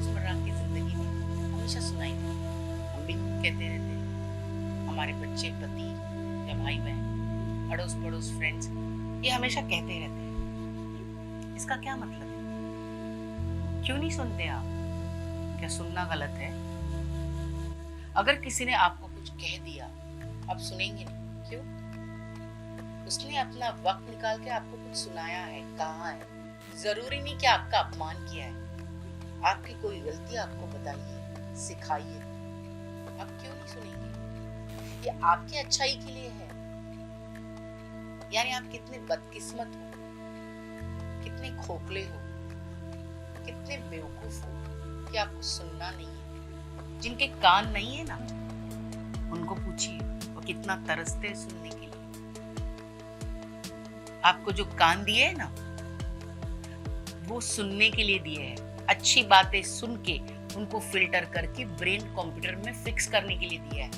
रोजमर्रा की जिंदगी में हमेशा सुनाई देती है। हम भी कहते रहते हैं, हमारे बच्चे, पति या भाई बहन, अड़ोस पड़ोस, फ्रेंड्स, ये हमेशा कहते रहते हैं। इसका क्या मतलब है? क्यों नहीं सुनते आप? क्या सुनना गलत है? अगर किसी ने आपको कुछ कह दिया, आप सुनेंगे नहीं। क्यों? उसने अपना वक्त निकाल के आपको कुछ सुनाया है, कहा है। जरूरी नहीं कि आपका अपमान किया है, आपकी कोई गलती आपको बताइए, सिखाइए। आप क्यों नहीं सुनेंगे? ये आपकी अच्छाई के लिए है। यानी आप कितने बदकिस्मत हो, कितने खोखले हो, कितने बेवकूफ हो कि आपको सुनना नहीं है। जिनके कान नहीं है ना, उनको पूछिए वो कितना तरसते हैं सुनने के लिए। आपको जो कान दिए है ना, वो सुनने के लिए दिए हैं। अच्छी बातें सुन के उनको फिल्टर करके ब्रेन कंप्यूटर में फिक्स करने के लिए दिया है।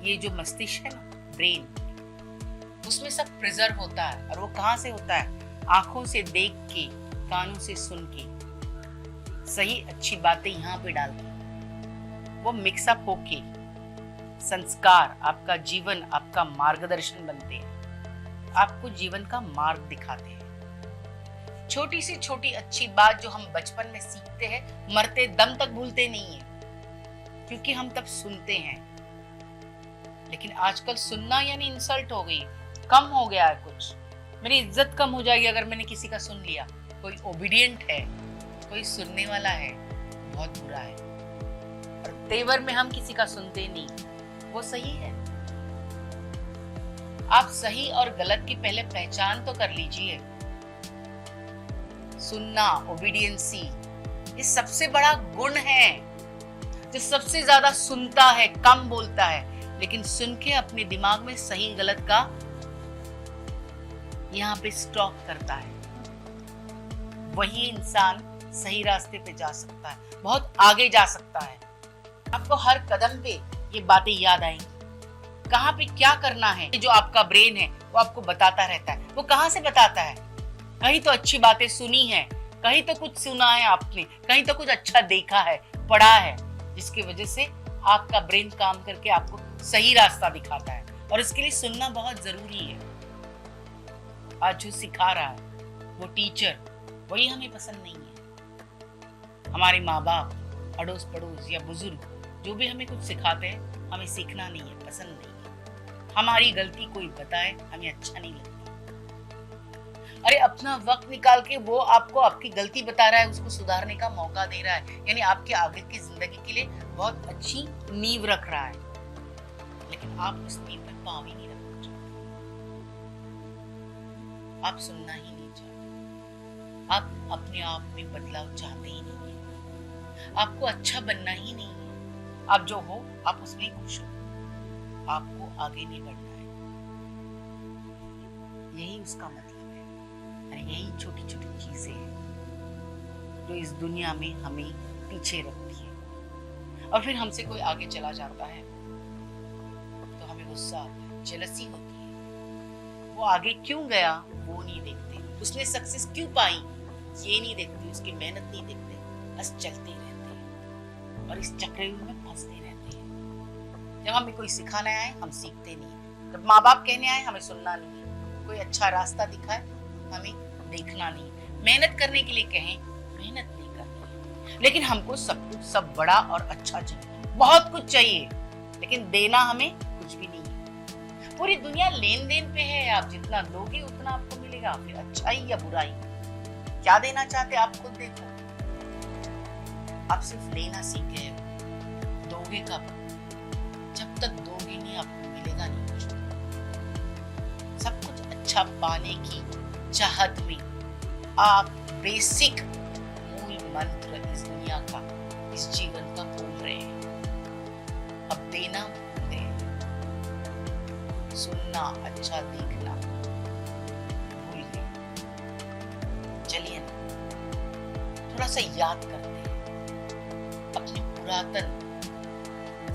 ये जो मस्तिष्क है ना, ब्रेन, उसमें सब प्रिजर्व होता है। और वो कहाँ से होता है? आंखों से देख के, कानों से सुन के, सही अच्छी बातें यहाँ पे डाल के वो मिक्सअप होके संस्कार, आपका जीवन, आपका मार्गदर्शन बनते हैं, आपको जीवन का मार्ग दिखाते हैं। छोटी से छोटी अच्छी बात जो हम बचपन में सीखते हैं, मरते दम तक भूलते नहीं है, क्योंकि हम तब सुनते हैं। लेकिन आजकल सुनना यानी इंसल्ट हो गई, कम हो गया है कुछ। मेरी इज्जत कम हो जाएगी अगर मैंने किसी का सुन लिया। कोई ओबीडिएंट है, कोई सुनने वाला है, बहुत बुरा है। और तेवर में हम किसी का सुनते नहीं, वो सही है। आप सही और गलत की पहले पहचान तो कर लीजिए। सुनना, ओबीडियंसी, ये सबसे बड़ा गुण है। जो सबसे ज्यादा सुनता है, कम बोलता है, लेकिन सुन के अपने दिमाग में सही गलत का यहाँ पे स्टॉक करता है, वही इंसान सही रास्ते पे जा सकता है, बहुत आगे जा सकता है। आपको हर कदम पे ये बातें याद आएंगी, कहाँ पे क्या करना है। जो आपका ब्रेन है वो आपको बताता रहता है। वो कहाँ से बताता है? कहीं तो अच्छी बातें सुनी है, कहीं तो कुछ सुना है आपने, कहीं तो कुछ अच्छा देखा है, पढ़ा है, जिसकी वजह से आपका ब्रेन काम करके आपको सही रास्ता दिखाता है। और इसके लिए सुनना बहुत जरूरी है। आज जो सिखा रहा है वो टीचर, वही हमें पसंद नहीं है। हमारे माँ बाप, अड़ोस पड़ोस या बुजुर्ग जो भी हमें कुछ सिखाते हैं, हमें सीखना नहीं है, पसंद नहीं है। हमारी गलती कोई बताए, हमें अच्छा नहीं लगता। अरे अपना वक्त निकाल के वो आपको आपकी गलती बता रहा है, उसको सुधारने का मौका दे रहा है, यानी आपके आगे की जिंदगी के लिए बहुत अच्छी नींव रख रहा है। लेकिन आप उस नींव में पाँव ही नहीं रखना चाहते, आप सुनना ही नहीं चाहते, आप अपने आप में बदलाव चाहते ही नहीं है, आपको अच्छा बनना ही नहीं है। आप जो हो, आप उसमें ही खुश हो, आपको आगे नहीं बढ़ना है। यही उसका मतलब है। और यही छोटी छोटी चीजें हैं जो इस दुनिया में हमें पीछे रखती है। और फिर हमसे कोई आगे चला जाता है तो हमें गुस्सा आता है, जेलसी होती है। वो आगे क्यों गया वो नहीं देखते, उसने सक्सेस क्यों पाई ये नहीं देखते, उसकी मेहनत नहीं देखते, बस चलते रहते हैं और इस चक्रव्यूह में फंसते रहते हैं। जब हमें कोई सिखाना आए, हम सीखते नहीं। जब माँ बाप कहने आए, हमें सुनना नहीं है। कोई अच्छा रास्ता दिखाए, हमें देखना नहीं। मेहनत करने के लिए कहें, मेहनत नहीं करनी। लेकिन हमको सब कुछ, सब बड़ा और अच्छा चाहिए, बहुत कुछ चाहिए, लेकिन देना हमें कुछ भी नहीं है। पूरी दुनिया लेन देन पे है। आप जितना दोगे उतना आपको मिलेगा, फिर अच्छाई या बुराई। क्या देना चाहते आप खुद देखो। आप सिर्फ लेना सीख गए हो, दोगे कब? जब तक दोगे नहीं, आपको मिलेगा नहीं कुछ। सब कुछ अच्छा पाने की चाहत में आप बेसिक मूल मंत्र इस दुनिया का, इस जीवन का भूल रहे हैं। अब देना भूलते हैं, सुनना, अच्छा देखना भूल गए। चलिए थोड़ा सा याद करते हैं अपने पुरातन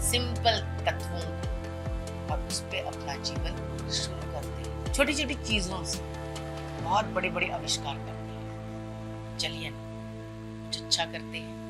सिंपल तत्वों को और उस पे अपना जीवन शुरू करते हैं। छोटी छोटी चीजों से बहुत बड़े बड़े आविष्कार करते हैं। चलिए कुछ अच्छा करते हैं।